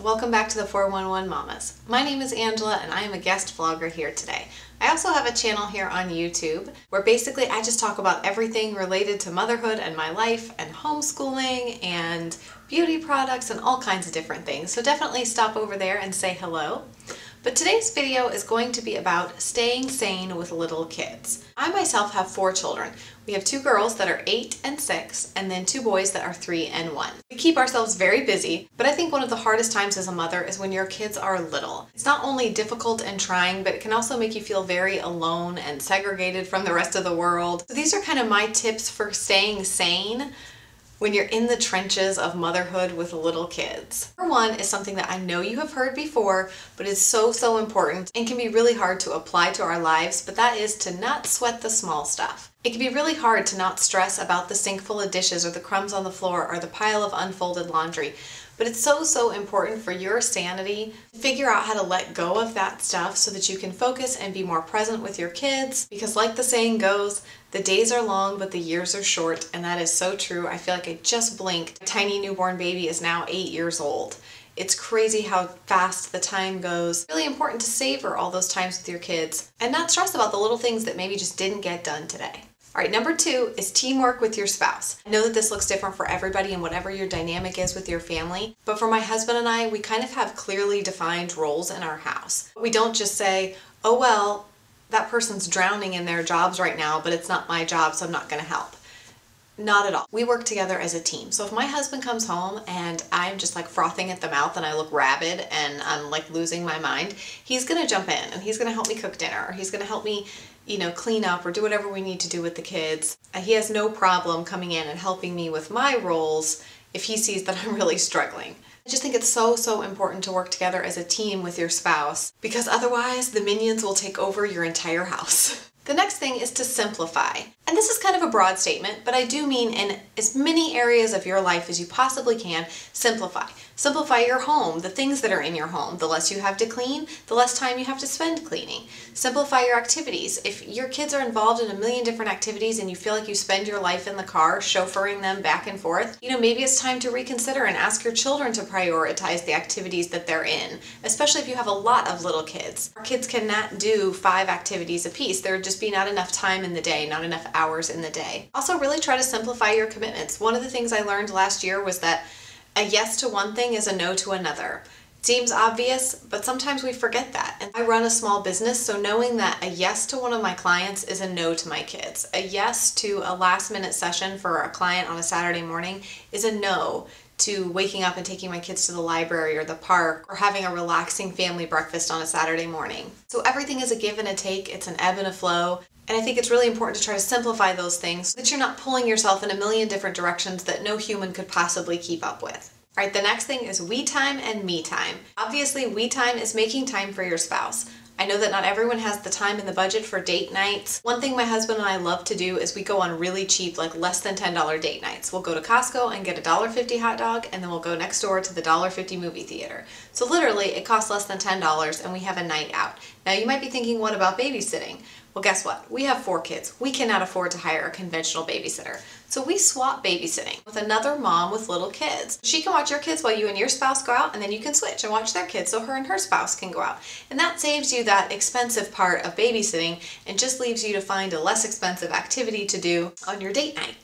welcome back to the 411 Mamas. My name is Angela and I am a guest vlogger here today. I also have a channel here on YouTube where basically I just talk about everything related to motherhood and my life and homeschooling and beauty products and all kinds of different things. So definitely stop over there and say hello. But today's video is going to be about staying sane with little kids. I myself have 4 children. We have 2 girls that are 8 and 6, and then 2 boys that are 3 and 1. We keep ourselves very busy, but I think one of the hardest times as a mother is when your kids are little. It's not only difficult and trying, but it can also make you feel very alone and segregated from the rest of the world. So these are kind of my tips for staying sane when you're in the trenches of motherhood with little kids. Number 1 is something that I know you have heard before, but is so important and can be really hard to apply to our lives, but that is to not sweat the small stuff. It can be really hard to not stress about the sink full of dishes or the crumbs on the floor or the pile of unfolded laundry, but it's so important for your sanity to figure out how to let go of that stuff so that you can focus and be more present with your kids, because like the saying goes, the days are long, but the years are short, and that is so true. I feel like I just blinked. My tiny newborn baby is now 8 years old. It's crazy how fast the time goes. It's really important to savor all those times with your kids and not stress about the little things that maybe just didn't get done today. All right, number 2 is teamwork with your spouse. I know that this looks different for everybody and whatever your dynamic is with your family, but for my husband and I, we kind of have clearly defined roles in our house. We don't just say, oh well, that person's drowning in their jobs right now, but it's not my job, so I'm not going to help. Not at all. We work together as a team. So if my husband comes home and I'm just like frothing at the mouth and I look rabid and I'm like losing my mind, he's going to jump in and he's going to help me cook dinner, or he's going to help me, clean up or do whatever we need to do with the kids. He has no problem coming in and helping me with my roles if he sees that I'm really struggling. I just think it's so important to work together as a team with your spouse, because otherwise the minions will take over your entire house. The next thing is to simplify. And this is kind of a broad statement, but I do mean in as many areas of your life as you possibly can, simplify. Simplify your home, the things that are in your home. The less you have to clean, the less time you have to spend cleaning. Simplify your activities. If your kids are involved in a million different activities and you feel like you spend your life in the car chauffeuring them back and forth, maybe it's time to reconsider and ask your children to prioritize the activities that they're in, especially if you have a lot of little kids. Our kids cannot do 5 activities a piece. There would just be not enough time in the day, not enough hours in the day. Also, really try to simplify your commitments. One of the things I learned last year was that a yes to one thing is a no to another. It seems obvious, but sometimes we forget that. And I run a small business, so knowing that a yes to one of my clients is a no to my kids. A yes to a last-minute session for a client on a Saturday morning is a no to waking up and taking my kids to the library or the park or having a relaxing family breakfast on a Saturday morning. So everything is a give and a take. It's an ebb and a flow. And I think it's really important to try to simplify those things so that you're not pulling yourself in a million different directions that no human could possibly keep up with. All right, the next thing is we time and me time. Obviously, we time is making time for your spouse. I know that not everyone has the time and the budget for date nights. One thing my husband and I love to do is we go on really cheap, like less than $10 date nights. We'll go to Costco and get a $1.50 hot dog, and then we'll go next door to the $1.50 movie theater. So literally, it costs less than $10 and we have a night out. Now you might be thinking, what about babysitting? Well, guess what? We have 4 kids. We cannot afford to hire a conventional babysitter. So we swap babysitting with another mom with little kids. She can watch your kids while you and your spouse go out, and then you can switch and watch their kids so her and her spouse can go out. And that saves you that expensive part of babysitting and just leaves you to find a less expensive activity to do on your date night.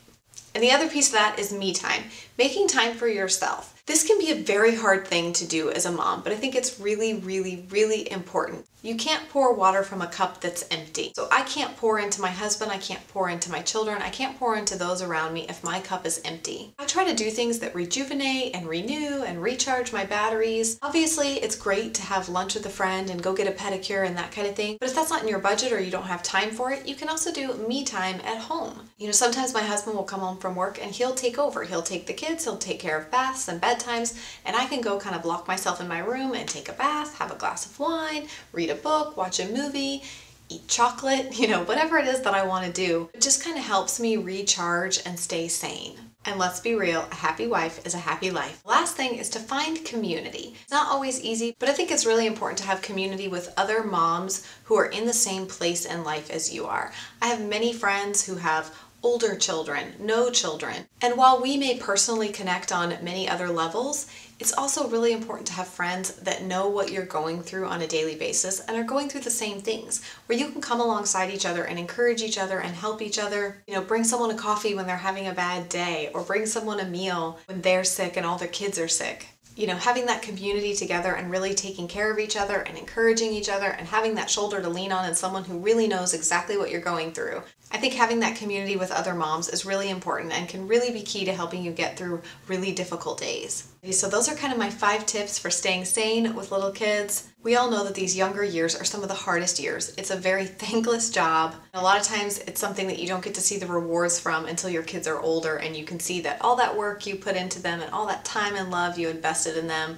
And the other piece of that is me time, making time for yourself. This can be a very hard thing to do as a mom, but I think it's really important. You can't pour water from a cup that's empty. So I can't pour into my husband, I can't pour into my children, I can't pour into those around me if my cup is empty. I try to do things that rejuvenate and renew and recharge my batteries. Obviously, it's great to have lunch with a friend and go get a pedicure and that kind of thing, but if that's not in your budget or you don't have time for it, you can also do me time at home. Sometimes my husband will come home from work and he'll take over. He'll take the kids, he'll take care of baths and bedtimes, and I can go kind of lock myself in my room and take a bath, have a glass of wine, read a book, watch a movie, eat chocolate, whatever it is that I want to do. It just kind of helps me recharge and stay sane. And let's be real, a happy wife is a happy life. Last thing is to find community. It's not always easy, but I think it's really important to have community with other moms who are in the same place in life as you are. I have many friends who have older children, no children. And while we may personally connect on many other levels, it's also really important to have friends that know what you're going through on a daily basis and are going through the same things, where you can come alongside each other and encourage each other and help each other. You know, bring someone a coffee when they're having a bad day, or bring someone a meal when they're sick and all their kids are sick. You know, having that community together and really taking care of each other and encouraging each other and having that shoulder to lean on and someone who really knows exactly what you're going through. I think having that community with other moms is really important and can really be key to helping you get through really difficult days. So those are kind of my 5 tips for staying sane with little kids. We all know that these younger years are some of the hardest years. It's a very thankless job. A lot of times it's something that you don't get to see the rewards from until your kids are older and you can see that all that work you put into them and all that time and love you invested in them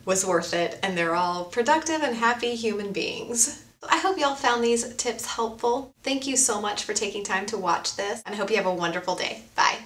was worth it, and they're all productive and happy human beings. I hope y'all found these tips helpful. Thank you so much for taking time to watch this, and I hope you have a wonderful day. Bye.